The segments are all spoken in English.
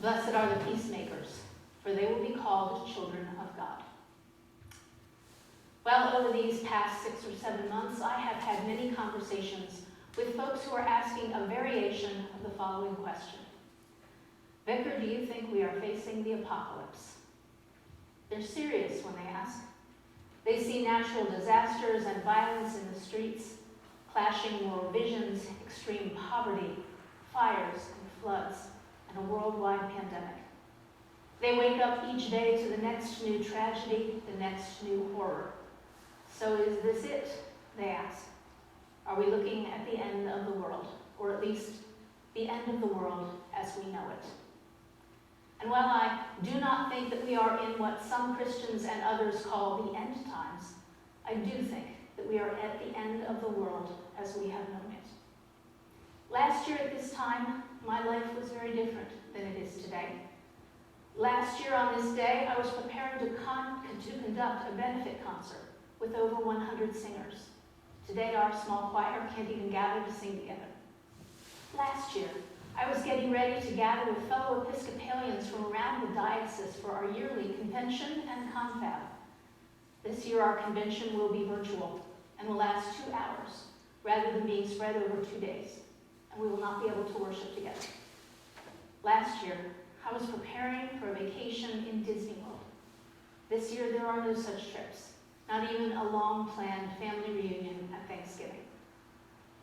Blessed are the peacemakers, for they will be called children of God. Well, over these past 6 or 7 months, I have had many conversations with folks who are asking a variation of the following question. Vicar, do you think we are facing the apocalypse? They're serious when they ask. They see natural disasters and violence in the streets, clashing moral visions, extreme poverty, fires and floods, and a worldwide pandemic. They wake up each day to the next new tragedy, the next new horror. So is this it? They ask. Are we looking at the end of the world, or at least the end of the world as we know it? And while I do not think that we are in what some Christians and others call the end times, I do think that we are at the end of the world as we have known it. Last year at this time, my life was very different than it is today. Last year on this day, I was preparing to conduct a benefit concert with over 100 singers. Today, our small choir can't even gather to sing together. Last year, I was getting ready to gather with fellow Episcopalians from around the diocese for our yearly convention and confab. This year, our convention will be virtual and will last 2 hours rather than being spread over 2 days, and we will not be able to worship together. Last year, I was preparing for a vacation in Disney World. This year, there are no such trips, not even a long-planned family reunion at Thanksgiving.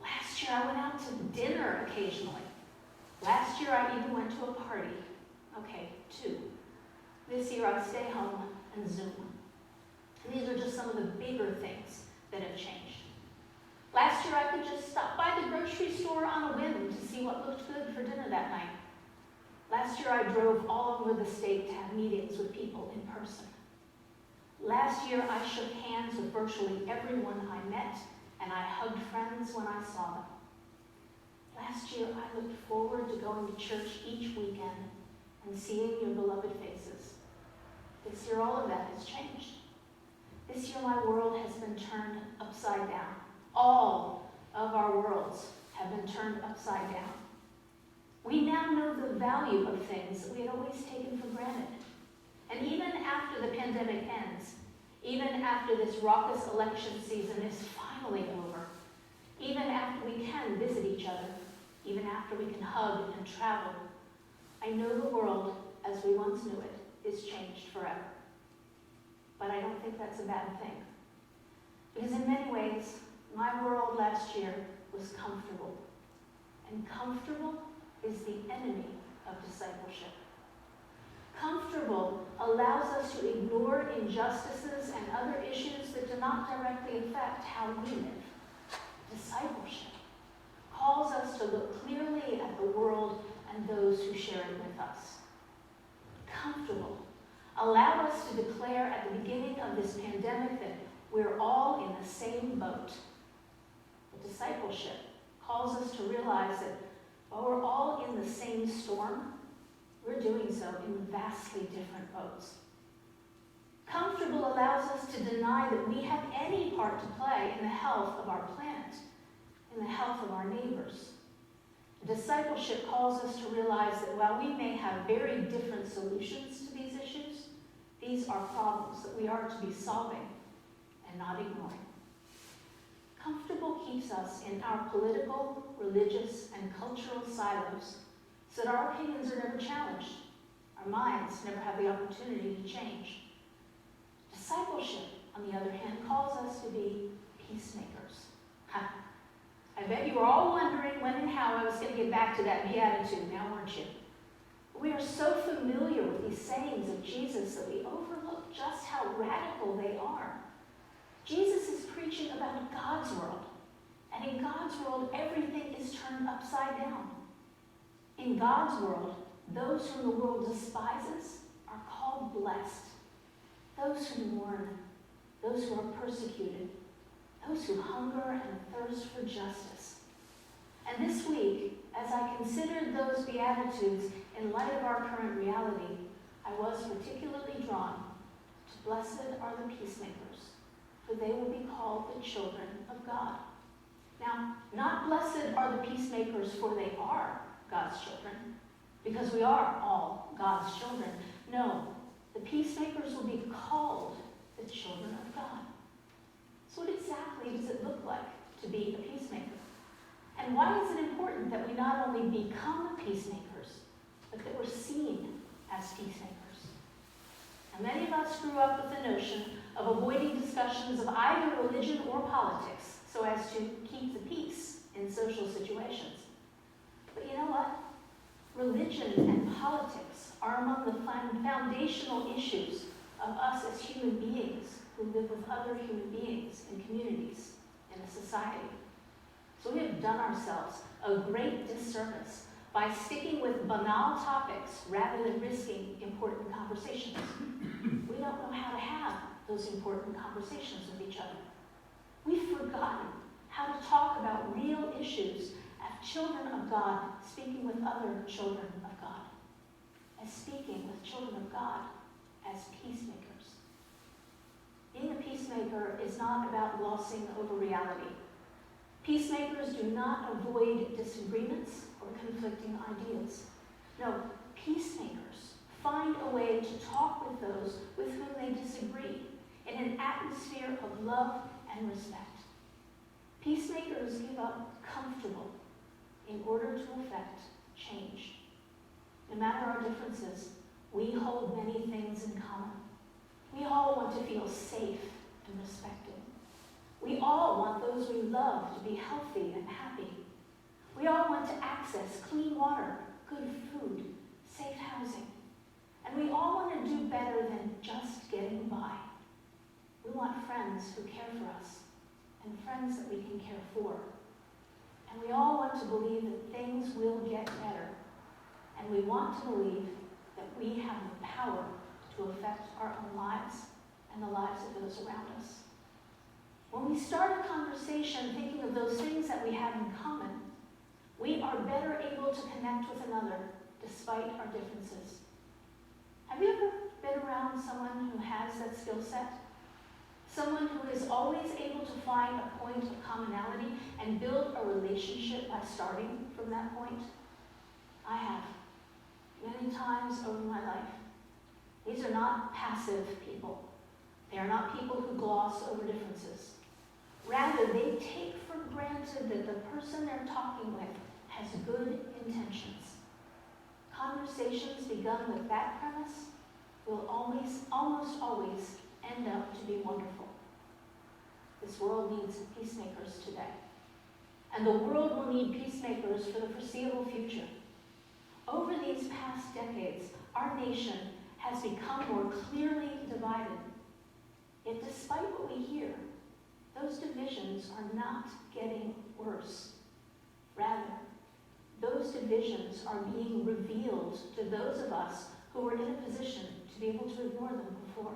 Last year, I went out to dinner occasionally. Last year, I even went to a party. Okay, 2. This year, I stay home and Zoom. And these are just some of the bigger things that have changed. Last year, I could just stop by the grocery store on a whim to see what looked good for dinner that night. Last year, I drove all over the state to have meetings with people in person. Last year, I shook hands with virtually everyone I met, and I hugged friends when I saw them. Last year, I looked forward to going to church each weekend and seeing your beloved faces. This year, all of that has changed. This year, my world has been turned upside down. All of our worlds have been turned upside down. We now know the value of things that we had always taken for granted. And even after the pandemic ends, even after this raucous election season is finally over, even after we can visit each other, even after we can hug and travel, I know the world as we once knew it is changed forever. But I don't think that's a bad thing. Because in many ways, my world last year was comfortable. And comfortable is the enemy of discipleship. Comfortable allows us to ignore injustices and other issues that do not directly affect how we live. Discipleship calls us to look clearly at the world and those who share it with us. Comfortable allow us to declare at the beginning of this pandemic that we're all in the same boat. But discipleship calls us to realize that while we're all in the same storm, we're doing so in vastly different boats. Comfortable allows us to deny that we have any part to play in the health of our planet, in the health of our neighbors. Discipleship calls us to realize that while we may have very different solutions to these issues, these are problems that we are to be solving and not ignoring. Comfortable keeps us in our political, religious, and cultural silos so that our opinions are never challenged. Our minds never have the opportunity to change. Discipleship, on the other hand, calls us to be peacemakers. I bet you were all wondering when and how I was going to get back to that beatitude, now weren't you? We are so familiar with these sayings of Jesus that we overlook just how radical they are. Jesus is preaching about God's world. And in God's world, everything is turned upside down. In God's world, those whom the world despises are called blessed. Those who mourn, those who are persecuted, those who hunger and thirst for justice. And this week, as I considered those Beatitudes in light of our current reality, I was particularly drawn to blessed are the peacemakers, for they will be called the children of God. Now, not blessed are the peacemakers, for they are God's children, because we are all God's children. No, the peacemakers will be called the children of God. So what exactly does it look like to be a peacemaker? And why is it important that we not only become peacemakers, but that we're seen as peacemakers? Now, many of us grew up with the notion of avoiding discussions of either religion or politics so as to keep the peace in social situations. But you know what? Religion and politics are among the foundational issues of us as human beings who live with other human beings in communities in a society. So we have done ourselves a great disservice by sticking with banal topics rather than risking important conversations. We don't know how to have those important conversations with each other. We've forgotten how to talk about real issues as children of God speaking with other children of God, as speaking with children of God as peacemakers. Being a peacemaker is not about glossing over reality. Peacemakers do not avoid disagreements or conflicting ideas. No, peacemakers find a way to talk with those with whom they disagree in an atmosphere of love and respect. Peacemakers give up comfortable in order to effect change. No matter our differences, we hold many things in common. We all want to feel safe and respected. We all want those we love to be healthy and happy. We all want to access clean water, good food, safe housing. And we all want to do better than just getting by. We want friends who care for us and friends that we can care for. And we all want to believe that things will get better. And we want to believe that we have the power to affect our own lives and the lives of those around us. When we start a conversation thinking of those things that we have in common, we are better able to connect with another despite our differences. Have you ever been around someone who has that skill set? Someone who is always able to find a point of commonality and build a relationship by starting from that point? I have, many times over my life. These are not passive people. They are not people who gloss over differences. Rather, they take for granted that the person they're talking with has good intentions. Conversations begun with that premise will almost always end up to be wonderful. This world needs peacemakers today. And the world will need peacemakers for the foreseeable future. Over these past decades, our nation has become more clearly divided. Yet despite what we hear, those divisions are not getting worse. Rather, those divisions are being revealed to those of us who were in a position to be able to ignore them before.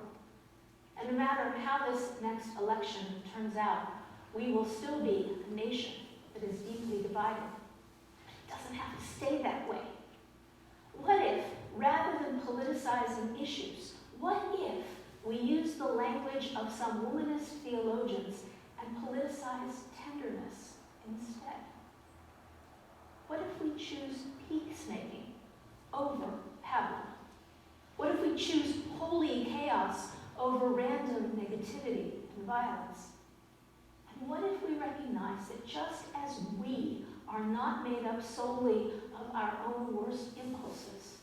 And no matter how this next election turns out, we will still be a nation that is deeply divided. It doesn't have to stay that way. What if, rather than politicizing issues, what if we use the language of some womanist theologians and politicize tenderness instead? What if we choose peacemaking over Babylon? What if we choose holy chaos over random negativity and violence? And what if we recognize that just as we are not made up solely of our own worst impulses,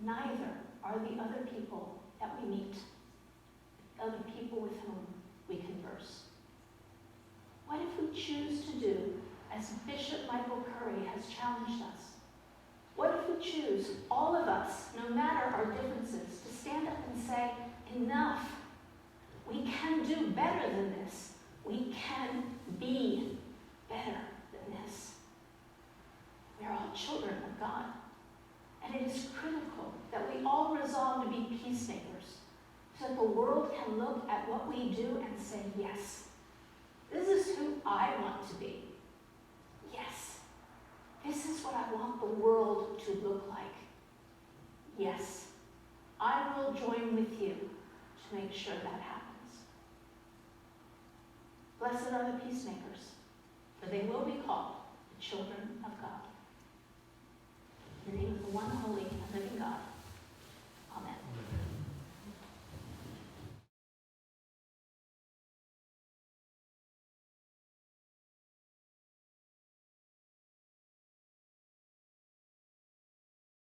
neither are the other people that we meet, other people with whom we converse? What if we choose to do as Bishop Michael Curry has challenged us? What if we choose, all of us, no matter our differences, to stand up and say, enough. We can do better than this. We can be better than this. We are all children of God. And it is critical that we all resolve to be peacemakers so that the world can look at what we do and say, yes, this is who I want to be. Yes, this is what I want the world to look like. Yes, I will join with you to make sure that happens. Blessed are the peacemakers, for they will be called the children of God. In the name of the one holy